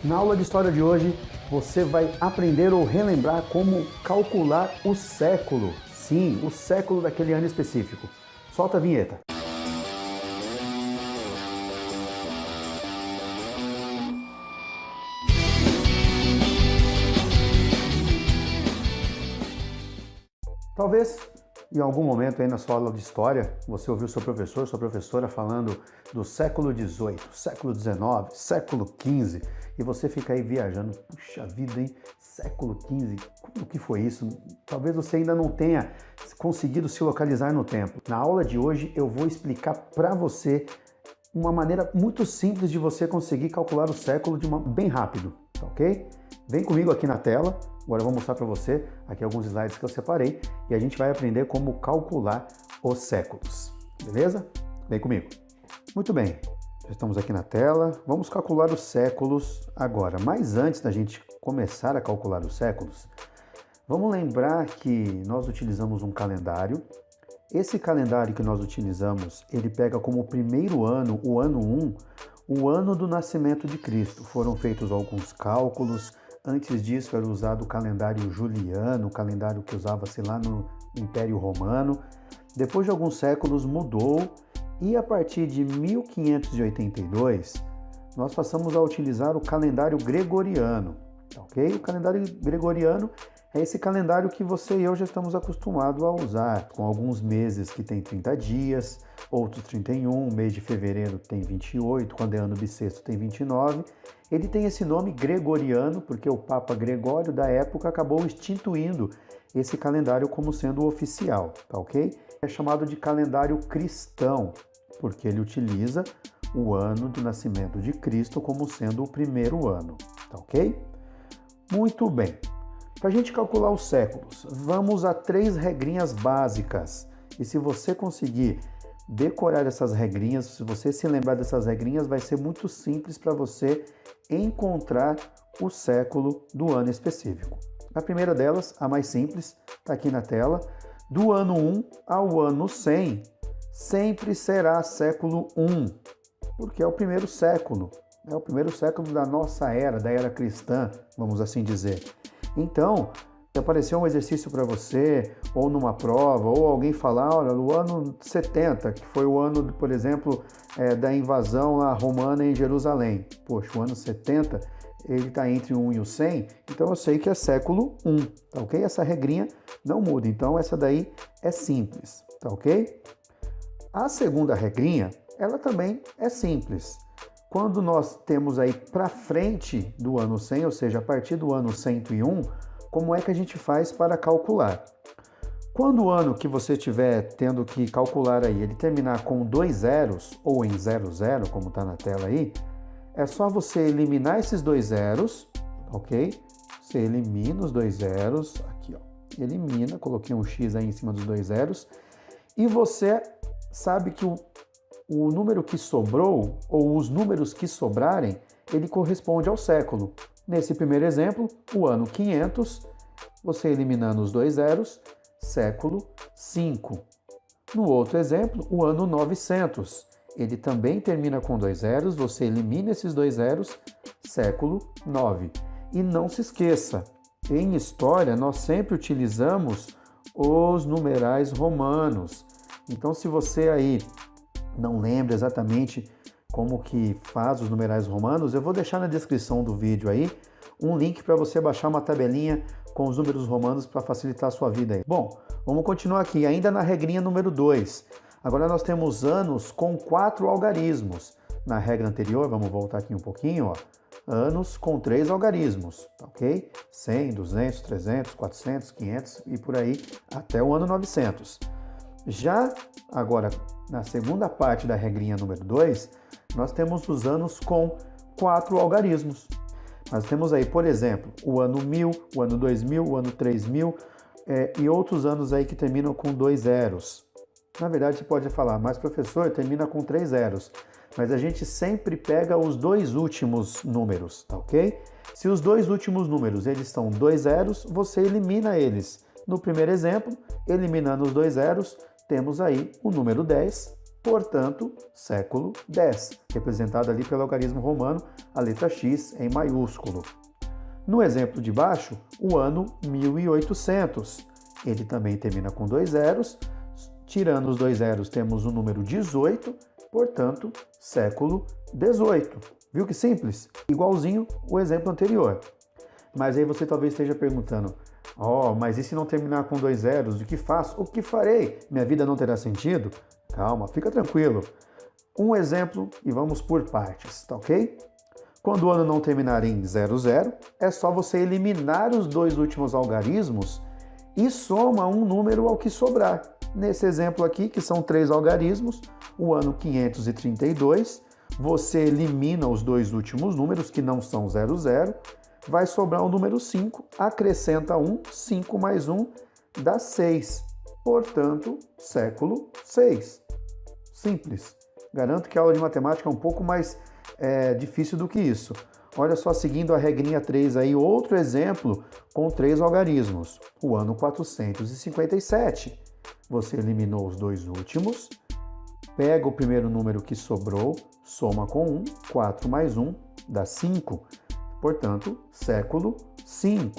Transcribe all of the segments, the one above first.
Na aula de história de hoje, você vai aprender ou relembrar como calcular o século. Sim, o século daquele ano específico. Solta a vinheta. Talvez em algum momento aí na sua aula de história, você ouviu seu professor, sua professora falando do século XVIII, século XIX, século XV, e você fica aí viajando, puxa vida, hein? Século XV, como que foi isso? Talvez você ainda não tenha conseguido se localizar no tempo. Na aula de hoje eu vou explicar para você uma maneira muito simples de você conseguir calcular o século bem rápido, tá ok? Vem comigo aqui na tela, agora eu vou mostrar para você aqui alguns slides que eu separei e a gente vai aprender como calcular os séculos, beleza? Vem comigo. Muito bem, já estamos aqui na tela, vamos calcular os séculos agora. Mas antes da gente começar a calcular os séculos, vamos lembrar que nós utilizamos um calendário. Esse calendário que nós utilizamos, ele pega como primeiro ano, o ano 1, o ano do nascimento de Cristo. Foram feitos alguns cálculos. Antes disso era usado o calendário juliano, o calendário que usava-se lá no Império Romano. Depois de alguns séculos mudou e a partir de 1582 nós passamos a utilizar o calendário gregoriano, ok? O calendário gregoriano é esse calendário que você e eu já estamos acostumados a usar, com alguns meses que tem 30 dias, outros 31, o mês de fevereiro tem 28, quando é ano bissexto tem 29. Ele tem esse nome gregoriano porque o Papa Gregório da época acabou instituindo esse calendário como sendo oficial, tá ok? É chamado de calendário cristão, porque ele utiliza o ano do nascimento de Cristo como sendo o primeiro ano, tá ok? Muito bem. Para a gente calcular os séculos, vamos a 3 regrinhas básicas. E se você conseguir decorar essas regrinhas, se você se lembrar dessas regrinhas, vai ser muito simples para você encontrar o século do ano específico. A primeira delas, a mais simples, está aqui na tela. Do ano 1 ao ano 100, sempre será século 1, porque é o primeiro século. É o primeiro século da nossa era, da era cristã, vamos assim dizer. Então, se aparecer um exercício para você, ou numa prova, ou alguém falar, olha, o ano 70, que foi o ano, por exemplo, da invasão lá romana em Jerusalém. Poxa, o ano 70, ele está entre o 1 e o 100, então eu sei que é século 1, tá ok? Essa regrinha não muda, então essa daí é simples, tá ok? A segunda regrinha, ela também é simples. Quando nós temos aí para frente do ano 100, ou seja, a partir do ano 101, como é que a gente faz para calcular? Quando o ano que você estiver tendo que calcular aí, ele terminar com 2 zeros ou em 00, como está na tela aí, é só você eliminar esses 2 zeros, ok? Você elimina os 2 zeros, aqui ó, elimina, coloquei um X aí em cima dos 2 zeros, e você sabe que o número que sobrou, ou os números que sobrarem, ele corresponde ao século. Nesse primeiro exemplo, o ano 500, você eliminando os 2 zeros, século 5. No outro exemplo, o ano 900, ele também termina com 2 zeros, você elimina esses 2 zeros, século 9. E não se esqueça, em história nós sempre utilizamos os numerais romanos. Então, se você aí não lembra exatamente como que faz os numerais romanos, eu vou deixar na descrição do vídeo aí um link para você baixar uma tabelinha com os números romanos para facilitar a sua vida aí. Bom, vamos continuar aqui, ainda na regrinha número 2. Agora nós temos anos com 4 algarismos. Na regra anterior, vamos voltar aqui um pouquinho, ó. Anos com 3 algarismos, ok? 100, 200, 300, 400, 500 e por aí até o ano 900. Já agora, na segunda parte da regrinha número 2, nós temos os anos com 4 algarismos. Nós temos aí, por exemplo, o ano 1000, o ano 2000, o ano 3000 e outros anos aí que terminam com 2 zeros. Na verdade, você pode falar, mas professor, termina com 3 zeros. Mas a gente sempre pega os 2 últimos números, tá ok? Se os 2 últimos números eles estão 2 zeros, você elimina eles. No primeiro exemplo, eliminando os 2 zeros, temos aí o número 10 portanto, século X, representado ali pelo algarismo romano, a letra X em maiúsculo. No exemplo de baixo, o ano 1800. Ele também termina com 2 zeros. Tirando os 2 zeros, temos o número 18, portanto, século XVIII. Viu que simples? Igualzinho o exemplo anterior. Mas aí você talvez esteja perguntando, mas e se não terminar com 2 zeros, o que faço? O que farei? Minha vida não terá sentido? Calma, fica tranquilo. Um exemplo e vamos por partes, tá ok? Quando o ano não terminar em 00, é só você eliminar os 2 últimos algarismos e soma um número ao que sobrar. Nesse exemplo aqui, que são 3 algarismos, o ano 532, você elimina os 2 últimos números, que não são 00, vai sobrar o número 5, acrescenta 1, 5 mais 1 dá 6. Portanto, século VI. Simples. Garanto que a aula de matemática é um pouco mais difícil do que isso. Olha só, seguindo a regrinha 3 aí, outro exemplo com 3 algarismos. O ano 457. Você eliminou os 2 últimos, pega o primeiro número que sobrou, soma com 1, 4 mais 1 dá 5. Portanto, século V.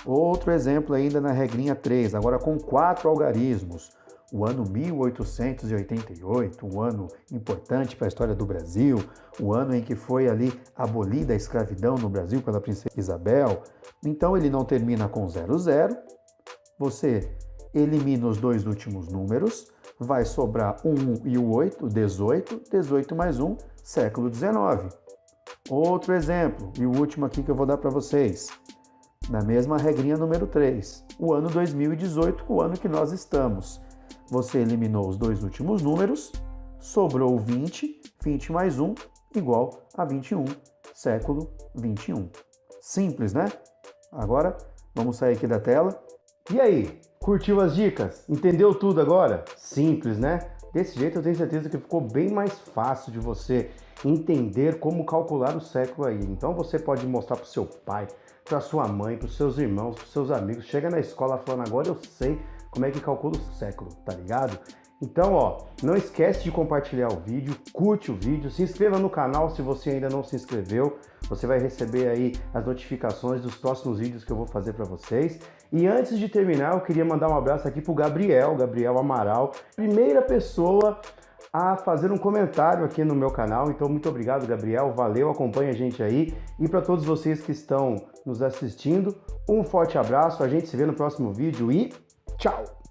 Outro exemplo ainda na regrinha 3, agora com 4 algarismos. O ano 1888, um ano importante para a história do Brasil, o ano em que foi ali abolida a escravidão no Brasil pela princesa Isabel. Então ele não termina com 00, você elimina os 2 últimos números, vai sobrar o 1 e o 8, 18, 18 mais 1, século XIX. Outro exemplo, e o último aqui que eu vou dar para vocês, na mesma regrinha número 3, o ano 2018, o ano que nós estamos. Você eliminou os 2 últimos números, sobrou 20, 20 mais 1 igual a 21, século 21. Simples, né? Agora, vamos sair aqui da tela. E aí, curtiu as dicas? Entendeu tudo agora? Simples, né? Desse jeito eu tenho certeza que ficou bem mais fácil de você entender como calcular o século aí. Então você pode mostrar para o seu pai, para sua mãe, para os seus irmãos, para os seus amigos. Chega na escola falando, agora eu sei como é que calcula o século, tá ligado? Então, não esquece de compartilhar o vídeo, curte o vídeo, se inscreva no canal se você ainda não se inscreveu. Você vai receber aí as notificações dos próximos vídeos que eu vou fazer para vocês. E antes de terminar, eu queria mandar um abraço aqui pro Gabriel Amaral, primeira pessoa a fazer um comentário aqui no meu canal. Então, muito obrigado, Gabriel. Valeu, acompanha a gente aí. E para todos vocês que estão nos assistindo, um forte abraço. A gente se vê no próximo vídeo e tchau!